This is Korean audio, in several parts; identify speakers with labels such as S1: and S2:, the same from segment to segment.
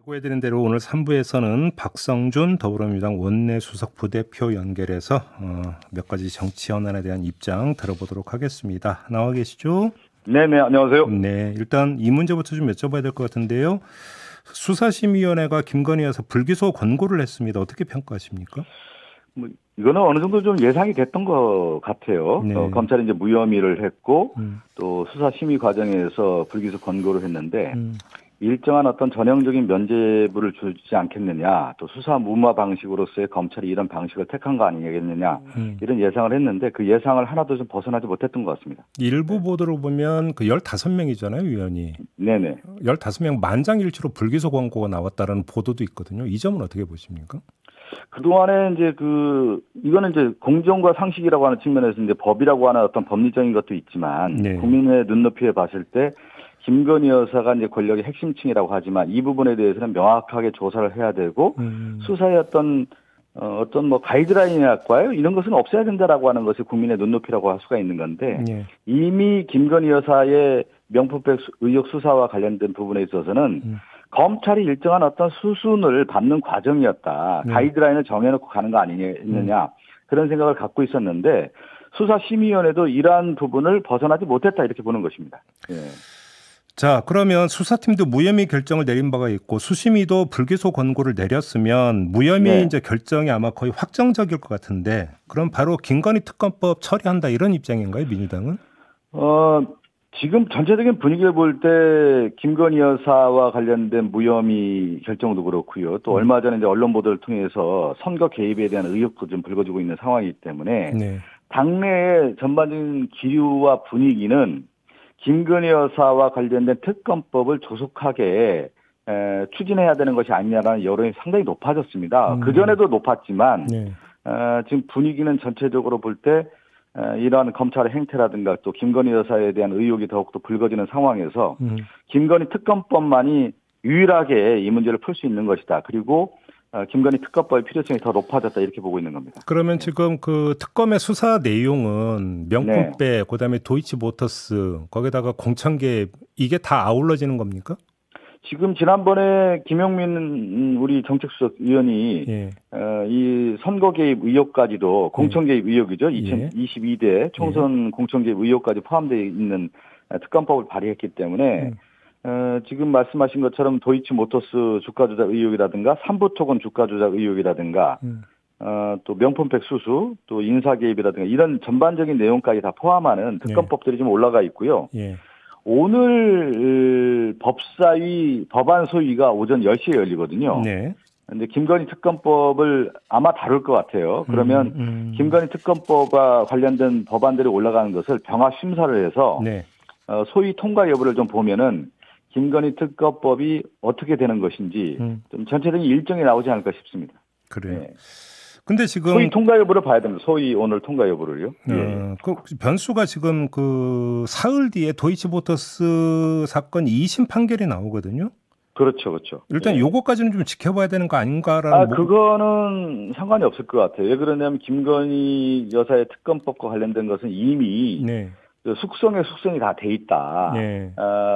S1: 보여드린 대로 오늘 3부에서는 박성준 더불어민주당 원내수석 부대표 연결해서 몇 가지 정치 현안에 대한 입장 들어보도록 하겠습니다. 나와 계시죠?
S2: 네네, 안녕하세요.
S1: 네, 일단 이 문제부터 좀 여쭤봐야 될 것 같은데요. 수사심의위원회가 김건희 여사 불기소 권고를 했습니다. 어떻게 평가하십니까?
S2: 이거는 어느 정도 좀 예상이 됐던 것 같아요.
S1: 네.
S2: 검찰이 이제 무혐의를 했고 또 수사심의 과정에서 불기소 권고를 했는데 일정한 어떤 전형적인 면죄부를 주지 않겠느냐, 또 수사 무마 방식으로서의 검찰이 이런 방식을 택한 거 아니겠느냐, 이런 예상을 했는데 그 예상을 하나도 좀 벗어나지 못했던 것 같습니다.
S1: 일부 보도로 보면 그 15명이잖아요, 위원이.
S2: 네네.
S1: 15명 만장일치로 불기소 권고가 나왔다는 보도도 있거든요. 이 점은 어떻게 보십니까?
S2: 그동안에 이제 이거는 이제 공정과 상식이라고 하는 측면에서 이제 법이라고 하는 어떤 법리적인 것도 있지만,
S1: 네.
S2: 국민의 눈높이에 봤을 때 김건희 여사가 이제 권력의 핵심층이라고 하지만 이 부분에 대해서는 명확하게 조사를 해야 되고 수사의 어떤 뭐 가이드라인이랄까요? 이런 것은 없애야 된다라고 하는 것이 국민의 눈높이라고 할 수가 있는 건데
S1: 네.
S2: 이미 김건희 여사의 명품백 의혹 수사와 관련된 부분에 있어서는 검찰이 일정한 어떤 수순을 밟는 과정이었다. 가이드라인을 정해놓고 가는 거 아니느냐. 그런 생각을 갖고 있었는데 수사심의위원회도 이러한 부분을 벗어나지 못했다 이렇게 보는 것입니다. 예.
S1: 자, 그러면 수사팀도 무혐의 결정을 내린 바가 있고 수심위도 불기소 권고를 내렸으면 무혐의
S2: 네.
S1: 이제 결정이 아마 거의 확정적일 것 같은데 그럼 바로 김건희 특검법 처리한다 이런 입장인가요, 민주당은?
S2: 지금 전체적인 분위기를 볼 때 김건희 여사와 관련된 무혐의 결정도 그렇고요. 또 얼마 전에 이제 언론 보도를 통해서 선거 개입에 대한 의혹도 좀 불거지고 있는 상황이기 때문에
S1: 네.
S2: 당내의 전반적인 기류와 분위기는 김건희 여사와 관련된 특검법을 조속하게 추진해야 되는 것이 아니냐라는 여론이 상당히 높아졌습니다. 그전에도 높았지만
S1: 네.
S2: 지금 분위기는 전체적으로 볼 때 이러한 검찰의 행태라든가 또 김건희 여사에 대한 의혹이 더욱더 불거지는 상황에서 김건희 특검법만이 유일하게 이 문제를 풀 수 있는 것이다. 그리고 김건희 특검법의 필요성이 더 높아졌다 이렇게 보고 있는 겁니다.
S1: 그러면 지금 그 특검의 수사 내용은 명품백, 그다음에 도이치모터스, 거기다가 공천개입 이게 다 아울러지는 겁니까?
S2: 지금 지난번에 김용민 우리 정책수석위원이
S1: 예.
S2: 이 선거 개입 의혹까지도 공천 개입 의혹이죠.
S1: 예.
S2: 2022대 총선 공천 개입 의혹까지 포함되어 있는 특검법을 발의했기 때문에 지금 말씀하신 것처럼 도이치모터스 주가 조작 의혹이라든가 삼부토건 주가 조작 의혹이라든가 또 명품백 수수, 또 인사 개입이라든가 이런 전반적인 내용까지 다 포함하는 특검법들이 좀 올라가 있고요.
S1: 예.
S2: 오늘 법사위 법안 소위가 오전 10시에 열리거든요.
S1: 네.
S2: 근데 김건희 특검법을 아마 다룰 것 같아요. 그러면 김건희 특검법과 관련된 법안들이 올라가는 것을 병합 심사를 해서
S1: 네.
S2: 소위 통과 여부를 좀 보면은 김건희 특검법이 어떻게 되는 것인지 좀 전체적인 일정이 나오지 않을까 싶습니다.
S1: 그래요.
S2: 네.
S1: 근데 지금
S2: 소위 통과 여부를 봐야 됩니다. 소위 오늘 통과 여부를요. 예.
S1: 그 변수가 지금 그 사흘 뒤에 도이치모터스 사건 2심 판결이 나오거든요.
S2: 그렇죠, 그렇죠.
S1: 일단
S2: 예.
S1: 요거까지는 좀 지켜봐야 되는 거 아닌가라는.
S2: 그거는 상관이 없을 것 같아요. 왜 그러냐면 김건희 여사의 특검법과 관련된 것은 이미
S1: 네.
S2: 숙성이 다 돼 있다.
S1: 예.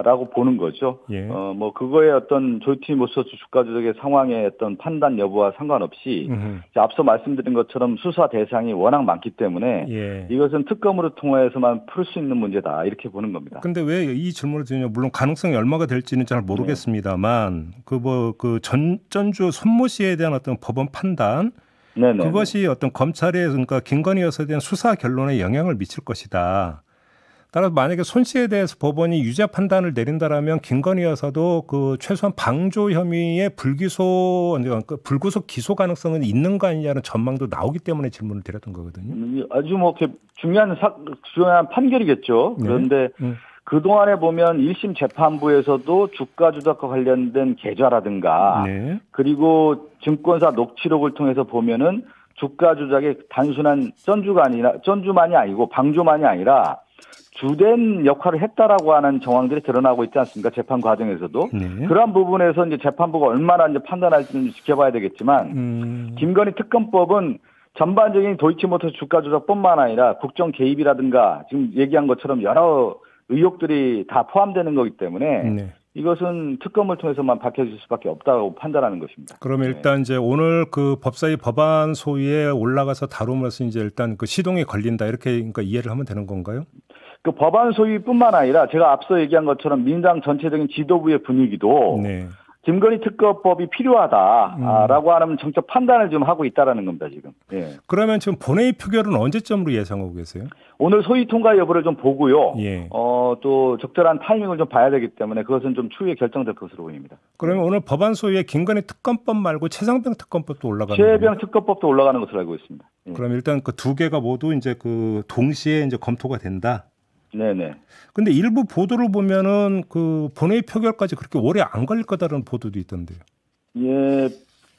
S2: 라고 보는 거죠.
S1: 예.
S2: 뭐 그거의 어떤 도이치모터스 주가 조작의 상황의 어떤 판단 여부와 상관없이 앞서 말씀드린 것처럼 수사 대상이 워낙 많기 때문에
S1: 예.
S2: 이것은 특검으로 통해서만 풀 수 있는 문제다. 이렇게 보는 겁니다.
S1: 근데 왜 이 질문을 드리냐, 물론 가능성이 얼마가 될지는 잘 모르겠습니다만 그 전주 손모 씨에 대한 어떤 법원 판단
S2: 네네.
S1: 그것이 어떤 검찰의 그러니까 김건희 여사에 대한 수사 결론에 영향을 미칠 것이다. 따라서 만약에 손 씨에 대해서 법원이 유죄 판단을 내린다라면 김건희 여사도 그 최소한 방조 혐의의 불구속 기소 가능성은 있는 거 아니냐는 전망도 나오기 때문에 질문을 드렸던 거거든요.
S2: 아주 뭐 중요한 판결이겠죠. 그런데 그동안에 보면 1심 재판부에서도 주가 조작과 관련된 계좌라든가
S1: 네.
S2: 그리고 증권사 녹취록을 통해서 보면은 주가 조작의 단순한 전주만이 아니고 방조만이 아니라 주된 역할을 했다라고 하는 정황들이 드러나고 있지 않습니까? 재판 과정에서도.
S1: 네.
S2: 그러한 부분에서 이제 재판부가 얼마나 이제 판단할지는 지켜봐야 되겠지만, 김건희 특검법은 전반적인 도이치모터스 주가 조작뿐만 아니라 국정 개입이라든가 지금 얘기한 것처럼 여러 의혹들이 다 포함되는 거기 때문에 이것은 특검을 통해서만 밝혀질 수밖에 없다고 판단하는 것입니다.
S1: 그러면 일단 이제 오늘 그 법사위 법안 소위에 올라가서 다룸으로써 이제 일단 그 시동이 걸린다 이렇게 그러니까 이해를 하면 되는 건가요?
S2: 그 법안 소위뿐만 아니라 제가 앞서 얘기한 것처럼 민주당 전체적인 지도부의 분위기도
S1: 네.
S2: 김건희 특검법이 필요하다라고 하는 정책 판단을 좀 하고 있다라는 겁니다, 지금. 예.
S1: 그러면 지금 본회의 표결은 언제쯤으로 예상하고 계세요?
S2: 오늘 소위 통과 여부를 좀 보고요.
S1: 예.
S2: 또 적절한 타이밍을 좀 봐야 되기 때문에 그것은 좀 추후에 결정될 것으로 보입니다.
S1: 그러면 오늘 법안 소위에 김건희 특검법 말고 최상병 특검법도 올라가는 거예요?
S2: 최병 특검법도 올라가는 것으로 알고 있습니다. 예.
S1: 그럼 일단 그 두 개가 모두 이제 그 동시에 이제 검토가 된다.
S2: 네네.
S1: 근데 일부 보도를 보면은 그 본회의 표결까지 그렇게 오래 안 걸릴 거다라는 보도도 있던데요.
S2: 예.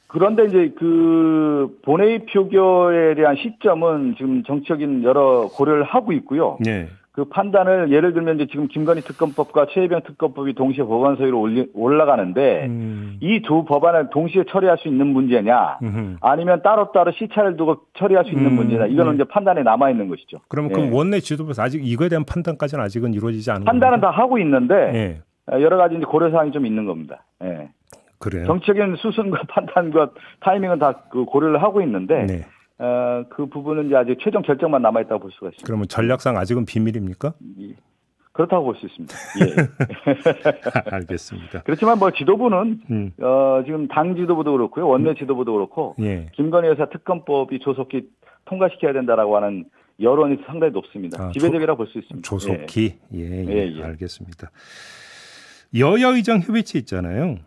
S2: 그런데 이제 그 본회의 표결에 대한 시점은 지금 정치적인 여러 고려를 하고 있고요.
S1: 네.
S2: 그 판단을 예를 들면 이제 지금 김건희 특검법과 최혜병 특검법이 동시에 법안 소위로 올라가는데 이 두 법안을 동시에 처리할 수 있는 문제냐 아니면 따로따로 시차를 두고 처리할 수 있는 문제냐 이거는 이제 판단에 남아 있는 것이죠.
S1: 그러면 그 원내 지도부에서 아직 이거에 대한 판단까지는 아직은 이루어지지 않은
S2: 판단은
S1: 겁니까?
S2: 다 하고 있는데
S1: 네.
S2: 여러 가지 이제 고려 사항이 좀 있는 겁니다. 예.
S1: 그래요.
S2: 정치적인 수순과 판단과 타이밍은 다 그 고려를 하고 있는데
S1: 네.
S2: 그 부분은 이제 아직 최종 결정만 남아 있다고 볼 수가 있습니다.
S1: 그러면 전략상 아직은 비밀입니까?
S2: 그렇다고 볼 수 있습니다. 예.
S1: 알겠습니다.
S2: 그렇지만 뭐 지도부는 지금 당 지도부도 그렇고요, 원내 지도부도 그렇고
S1: 예.
S2: 김건희 여사 특검법이 조속히 통과시켜야 된다라고 하는 여론이 상당히 높습니다. 지배적이라고 볼 수 있습니다.
S1: 조속히 예. 알겠습니다. 여야 의정 협의체 있잖아요.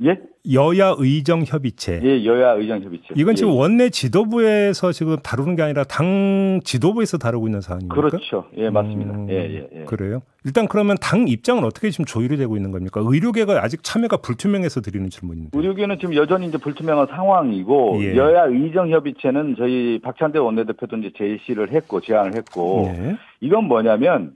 S2: 예?
S1: 여야 의정 협의체.
S2: 예, 여야 의정 협의체.
S1: 이건 지금 원내 지도부에서 지금 다루는 게 아니라 당 지도부에서 다루고 있는 사안입니까?
S2: 그렇죠. 예, 맞습니다. 예.
S1: 그래요? 일단 그러면 당 입장은 어떻게 지금 조율이 되고 있는 겁니까? 의료계가 아직 참여가 불투명해서 드리는 질문인데.
S2: 의료계는 지금 여전히 이제 불투명한 상황이고
S1: 예.
S2: 여야 의정 협의체는 저희 박찬대 원내대표도 이제 제안을 했고
S1: 예.
S2: 이건 뭐냐면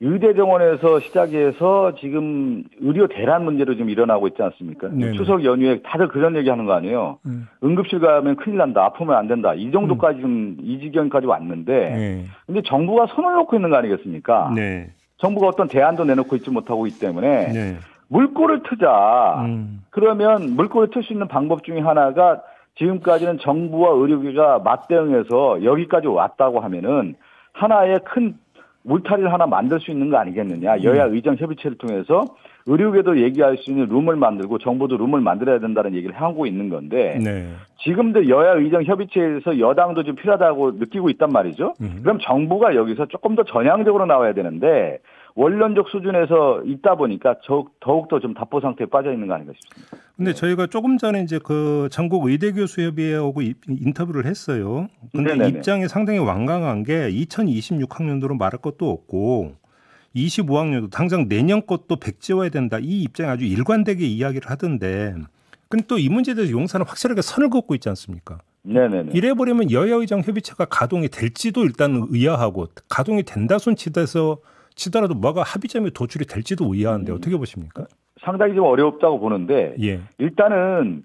S2: 의대 정원에서 시작해서 지금 의료 대란 문제로 지금 일어나고 있지 않습니까?
S1: 네네.
S2: 추석 연휴에 다들 그런 얘기 하는 거 아니에요? 응급실 가면 큰일 난다. 아프면 안 된다. 이 정도까지 지금 이 지경까지 왔는데 근데 정부가 손을 놓고 있는 거 아니겠습니까?
S1: 네.
S2: 정부가 어떤 대안도 내놓고 있지 못하고 있기 때문에
S1: 네.
S2: 물꼬를 트자. 그러면 물꼬를 틀 수 있는 방법 중에 하나가 지금까지는 정부와 의료계가 맞대응해서 여기까지 왔다고 하면은 하나의 큰 울타리를 하나 만들 수 있는 거 아니겠느냐. 여야 의정 협의체를 통해서 의료계도 얘기할 수 있는 룸을 만들고 정부도 룸을 만들어야 된다는 얘기를 하고 있는 건데 지금도 여야 의정 협의체에서 여당도 좀 필요하다고 느끼고 있단 말이죠. 그럼 정부가 여기서 조금 더 전향적으로 나와야 되는데 원론적 수준에서 있다 보니까 더욱더 좀 답보 상태에 빠져 있는 거 아닌가 싶습니다.
S1: 근데 저희가 조금 전에 이제 그 전국 의대교수협의회하고 인터뷰를 했어요. 근데
S2: 네네네.
S1: 입장이 상당히 완강한 게 2026학년도로 말할 것도 없고 25학년도 당장 내년 것도 백지화해야 된다. 이 입장이 아주 일관되게 이야기를 하던데 근데 또 이 문제에 대해서 용산은 확실하게 선을 긋고 있지 않습니까?
S2: 네네네.
S1: 이래버리면 여야의정 협의체가 가동이 될지도 일단 의아하고 가동이 된다 손 치더라도 뭐가 합의점에 도출이 될지도 의아한데 어떻게 보십니까?
S2: 상당히 좀 어렵다고 보는데
S1: 예.
S2: 일단은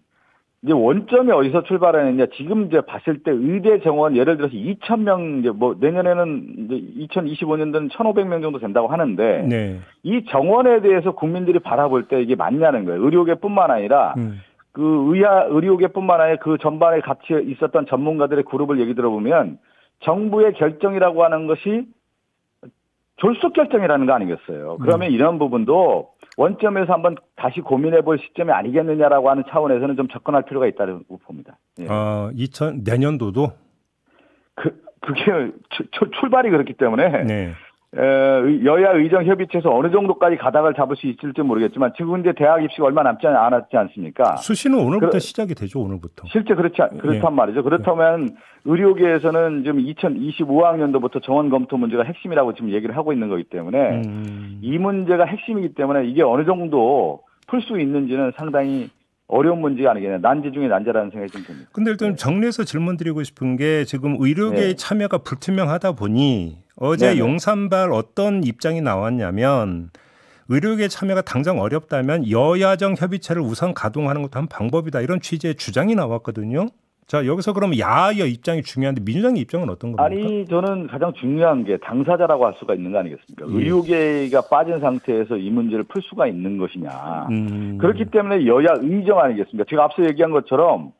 S2: 이제 원점이 어디서 출발하느냐 지금 이제 봤을 때 의대 정원 예를 들어서 2,000명 이제 뭐 내년에는 이제 2025년도는 1,500명 정도 된다고 하는데
S1: 네.
S2: 이 정원에 대해서 국민들이 바라볼 때 이게 맞냐는 거예요. 의료계뿐만 아니라 그 의료계뿐만 아니라 그 전반에 같이 있었던 전문가들의 그룹을 얘기 들어보면 정부의 결정이라고 하는 것이 졸속 결정이라는 거 아니겠어요. 그러면 이런 부분도 원점에서 한번 다시 고민해 볼 시점이 아니겠느냐라고 하는 차원에서는 좀 접근할 필요가 있다고 봅니다. 예.
S1: 내년도도?
S2: 그게 출발이 그렇기 때문에
S1: 네.
S2: 여야 의정 협의체에서 어느 정도까지 가닥을 잡을 수 있을지 모르겠지만 지금 이제 대학 입시가 얼마 남지 않았지 않습니까?
S1: 수시는 오늘부터 시작이 되죠. 오늘부터.
S2: 실제 그렇단 말이죠. 그렇다면 의료계에서는 지금 2025학년도부터 정원 검토 문제가 핵심이라고 지금 얘기를 하고 있는 거기 때문에 이 문제가 핵심이기 때문에 이게 어느 정도 풀 수 있는지는 상당히 어려운 문제가 아니겠냐. 난제 중에 난제라는 생각이 좀 듭니다.
S1: 근데 일단 정리해서 질문드리고 싶은 게 지금 의료계의 참여가 불투명하다 보니 어제 용산발 어떤 입장이 나왔냐면 의료계 참여가 당장 어렵다면 여야정 협의체를 우선 가동하는 것도 한 방법이다. 이런 취지의 주장이 나왔거든요. 자, 여기서 그러면 야의 입장이 중요한데 민주당의 입장은 어떤 겁니까?
S2: 아니, 저는 가장 중요한 게 당사자라고 할 수가 있는 거 아니겠습니까? 의료계가 빠진 상태에서 이 문제를 풀 수가 있는 것이냐. 그렇기 때문에 여야 의정 아니겠습니까? 제가 앞서 얘기한 것처럼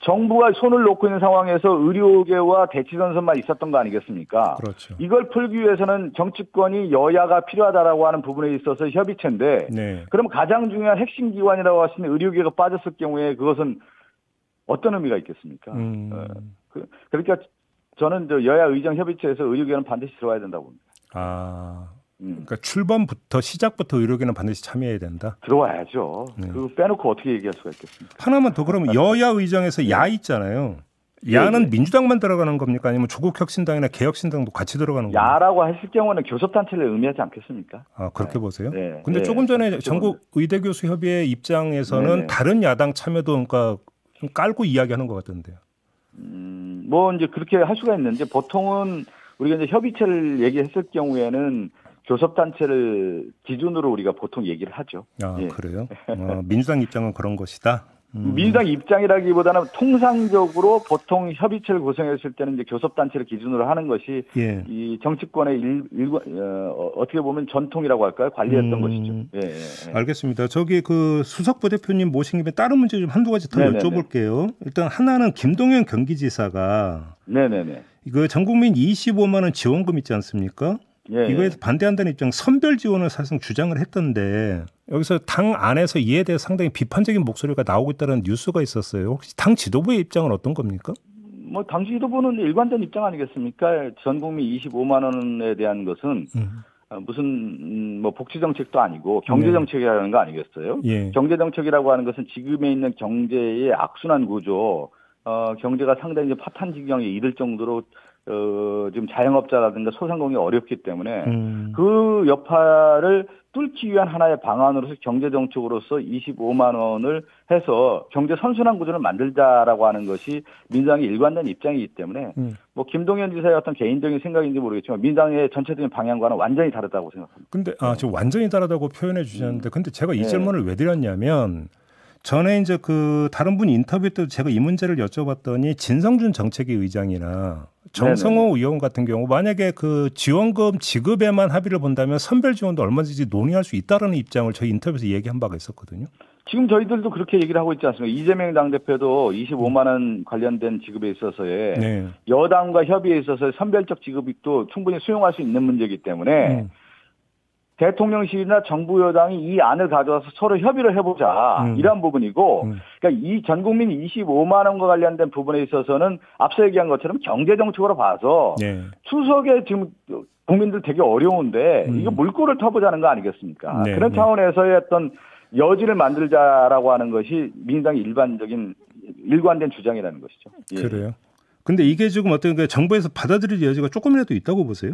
S2: 정부가 손을 놓고 있는 상황에서 의료계와 대치선선만 있었던 거 아니겠습니까?
S1: 그렇죠.
S2: 이걸 풀기 위해서는 정치권이 여야가 필요하다라고 하는 부분에 있어서 협의체인데
S1: 네.
S2: 그럼 가장 중요한 핵심 기관이라고 할 수 있는 의료계가 빠졌을 경우에 그것은 어떤 의미가 있겠습니까? 그러니까 저는 여야 의정 협의체에서 의료계는 반드시 들어와야 된다고 봅니다.
S1: 아, 그러니까 출범부터 시작부터 의료계는 반드시 참여해야 된다.
S2: 들어와야죠. 그거 빼놓고 어떻게 얘기할 수가 있겠습니까?
S1: 하나만 더 그러면 여야 의정에서 야 있잖아요. 야는 민주당만 들어가는 겁니까? 아니면 조국혁신당이나 개혁신당도 같이 들어가는 겁니까?
S2: 야라고 했을 경우는 교섭단체를 의미하지 않겠습니까?
S1: 아, 그렇게 보세요?
S2: 네.
S1: 근데 조금 전에 전국 의대교수협의회 입장에서는 다른 야당 참여도 그러니까 좀 깔고 이야기하는 것 같던데요.
S2: 뭐 이제 그렇게 할 수가 있는데 보통은 우리가 이제 협의체를 얘기했을 경우에는 교섭단체를 기준으로 우리가 보통 얘기를 하죠.
S1: 아, 그래요? 민주당 입장은 그런 것이다.
S2: 민주당 입장이라기보다는 통상적으로 보통 협의체를 구성했을 때는 이제 교섭단체를 기준으로 하는 것이 이 정치권의 어떻게 보면 전통이라고 할까요? 관리했던 것이죠.
S1: 알겠습니다. 저기 그 수석 부대표님 모신 김에 다른 문제 좀 한두 가지 더 여쭤볼게요. 일단 하나는 김동연 경기지사가 이거 전국민 25만 원 지원금 있지 않습니까? 이거에 반대한다는 입장 선별 지원을 사실상 주장을 했던데 여기서 당 안에서 이에 대해 상당히 비판적인 목소리가 나오고 있다는 뉴스가 있었어요. 혹시 당 지도부의 입장은 어떤 겁니까?
S2: 뭐 당 지도부는 일관된 입장 아니겠습니까? 전 국민 25만 원에 대한 것은 무슨 뭐 복지 정책도 아니고 경제 정책이라는 거 아니겠어요? 경제 정책이라고 하는 것은 지금에 있는 경제의 악순환 구조, 경제가 상당히 이제 파탄 지경에 이를 정도로 지금 자영업자라든가 소상공인이 어렵기 때문에 그 여파를 뚫기 위한 하나의 방안으로서 경제정책으로서 25만 원을 해서 경제 선순환 구조를 만들자라고 하는 것이 민주당의 일관된 입장이기 때문에 뭐 김동연 지사의 어떤 개인적인 생각인지 모르겠지만 민주당의 전체적인 방향과는 완전히 다르다고 생각합니다.
S1: 근데 지금 완전히 다르다고 표현해 주셨는데 근데 제가 이 질문을 왜 드렸냐면 전에 이제 그 다른 분 인터뷰 때도 제가 이 문제를 여쭤봤더니 진성준 정책위 의장이나 정성호 의원 같은 경우 만약에 그 지원금 지급에만 합의를 본다면 선별 지원도 얼마든지 논의할 수 있다라는 입장을 저희 인터뷰에서 얘기한 바가 있었거든요.
S2: 지금 저희들도 그렇게 얘기를 하고 있지 않습니까? 이재명 당대표도 25만 원 관련된 지급에 있어서의 여당과 협의에 있어서 선별적 지급도 충분히 수용할 수 있는 문제이기 때문에 대통령실이나 정부 여당이 이 안을 가져와서 서로 협의를 해보자 이런 부분이고 그러니까 이 전 국민 25만 원과 관련된 부분에 있어서는 앞서 얘기한 것처럼 경제정책으로 봐서 추석에 지금 국민들 되게 어려운데 이거 물꼬를 터보자는 거 아니겠습니까? 그런 차원에서의 어떤 여지를 만들자라고 하는 것이 민주당의 일관된 주장이라는 것이죠.
S1: 그래요. 근데 이게 지금 어떤 정부에서 받아들일 여지가 조금이라도 있다고 보세요?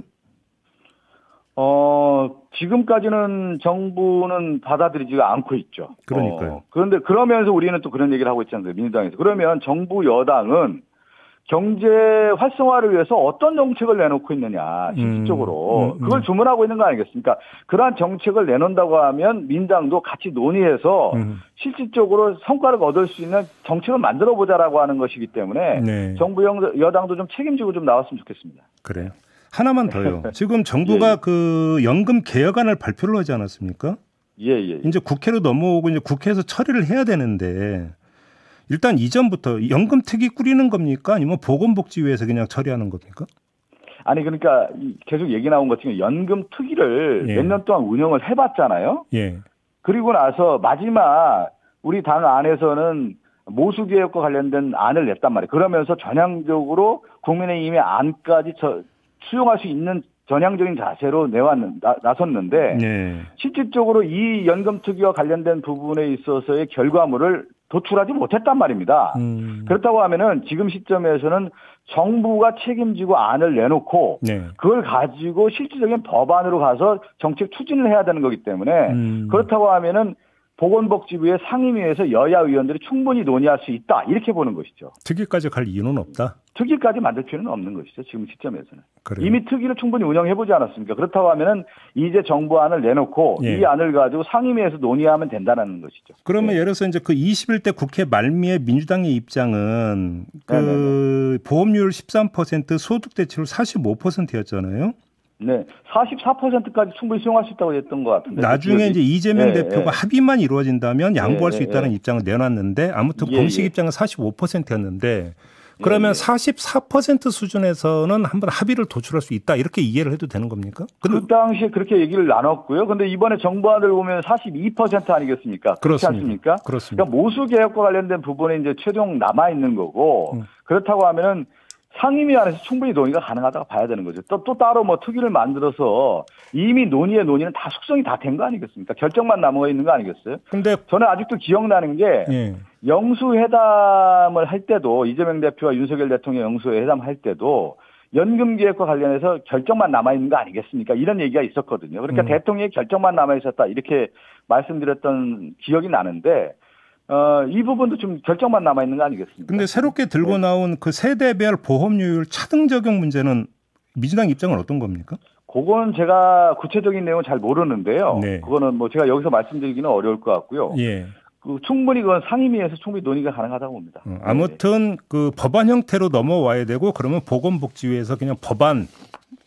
S2: 지금까지는 정부는 받아들이지가 않고 있죠.
S1: 그러니까요.
S2: 그런데 그러면서 우리는 또 그런 얘기를 하고 있지 않습니까? 민주당에서. 그러면 정부 여당은 경제 활성화를 위해서 어떤 정책을 내놓고 있느냐, 실질적으로. 그걸 주문하고 있는 거 아니겠습니까? 그러한 정책을 내놓는다고 하면 민당도 같이 논의해서 실질적으로 성과를 얻을 수 있는 정책을 만들어 보자라고 하는 것이기 때문에 정부 여당도 좀 책임지고 좀 나왔으면 좋겠습니다.
S1: 그래요. 하나만 더요. 지금 정부가 그 연금 개혁안을 발표를 하지 않았습니까? 이제 국회로 넘어오고 이제 국회에서 처리를 해야 되는데 일단 이전부터 연금 특위 꾸리는 겁니까? 아니면 보건복지위에서 그냥 처리하는 겁니까?
S2: 아니 그러니까 계속 얘기 나온 것 중에 연금 특위를 몇 년 동안 운영을 해봤잖아요. 그리고 나서 마지막 우리 당 안에서는 모수개혁과 관련된 안을 냈단 말이에요. 그러면서 전향적으로 국민의힘의 안까지 수용할 수 있는 전향적인 자세로 나섰는데 실질적으로 이 연금특위와 관련된 부분에 있어서의 결과물을 도출하지 못했단 말입니다. 그렇다고 하면은 지금 시점에서는 정부가 책임지고 안을 내놓고 그걸 가지고 실질적인 법안으로 가서 정책 추진을 해야 되는 거기 때문에 그렇다고 하면은 보건복지부의 상임위에서 여야 의원들이 충분히 논의할 수 있다 이렇게 보는 것이죠.
S1: 특위까지 갈 이유는 없다.
S2: 특위까지 만들 필요는 없는 것이죠. 지금 시점에서는.
S1: 그래요.
S2: 이미 특위를 충분히 운영해보지 않았습니까? 그렇다고 하면은 이제 정부안을 내놓고
S1: 예.
S2: 이 안을 가지고 상임위에서 논의하면 된다는 것이죠.
S1: 그러면
S2: 네.
S1: 예를 들어서 이제 그 21대 국회 말미에 민주당의 입장은 그 보험료율 13% 소득 대체율 45%였잖아요.
S2: 네, 44%까지 충분히 수용할 수 있다고 했던 것 같은데.
S1: 나중에 이제 이재명 대표가
S2: 예.
S1: 합의만 이루어진다면 양보할 수
S2: 예.
S1: 있다는 입장을 내놨는데 아무튼
S2: 예.
S1: 공식 입장은 45%였는데 그러면 44% 수준에서는 한번 합의를 도출할 수 있다 이렇게 이해를 해도 되는 겁니까?
S2: 그 당시에 그렇게 얘기를 나눴고요. 근데 이번에 정부안을 보면 42% 아니겠습니까? 그렇지 않습니까?
S1: 그렇습니다.
S2: 그러니까 모수 개혁과 관련된 부분에 이제 최종 남아 있는 거고 그렇다고 하면은 상임위 안에서 충분히 논의가 가능하다고 봐야 되는 거죠. 또 따로 뭐 특위를 만들어서 이미 논의는 다 숙성이 다 된 거 아니겠습니까? 결정만 남아 있는 거 아니겠어요?
S1: 근데
S2: 저는 아직도 기억나는 게 영수회담을 할 때도 이재명 대표와 윤석열 대통령 영수회담 할 때도 연금 개혁과 관련해서 결정만 남아 있는 거 아니겠습니까? 이런 얘기가 있었거든요. 그러니까 대통령의 결정만 남아 있었다 이렇게 말씀드렸던 기억이 나는데. 이 부분도 좀 결정만 남아 있는 거 아니겠습니까?
S1: 근데 새롭게 들고 나온 그 세대별 보험료율 차등 적용 문제는 민주당 입장은 어떤 겁니까?
S2: 그건 제가 구체적인 내용은 잘 모르는데요.
S1: 네.
S2: 그거는 뭐 제가 여기서 말씀드리기는 어려울 것 같고요.
S1: 예.
S2: 충분히 그건 상임위에서 충분히 논의가 가능하다고 봅니다.
S1: 아무튼 그 법안 형태로 넘어와야 되고 그러면 보건복지위에서 그냥 법안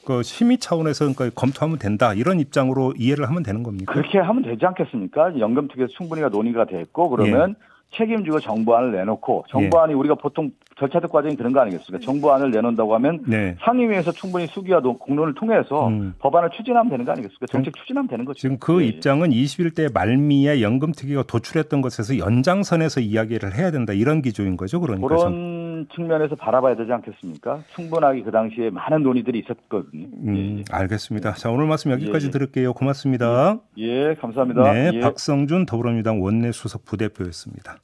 S1: 그 심의 차원에서 그러니까 검토하면 된다 이런 입장으로 이해를 하면 되는 겁니까?
S2: 그렇게 하면 되지 않겠습니까? 연금특위에서 충분히가 논의가 됐고 그러면 책임지고 정부안을 내놓고 정부안이 우리가 보통 절차적 과정이 그런 거 아니겠습니까? 정부안을 내놓는다고 하면 상임위에서 충분히 수기와 공론을 통해서 법안을 추진하면 되는 거 아니겠습니까? 정책 추진하면 되는 거죠.
S1: 지금 그 입장은 21대 말미에 연금특위가 도출했던 것에서 연장선에서 이야기를 해야 된다 이런 기조인 거죠. 그러니까
S2: 그런 측면에서 바라봐야 되지 않겠습니까? 충분하게 그 당시에 많은 논의들이 있었거든요.
S1: 알겠습니다. 자, 오늘 말씀 여기까지 들을게요. 고맙습니다.
S2: 감사합니다.
S1: 네, 박성준 더불어민주당 원내수석 부대표였습니다.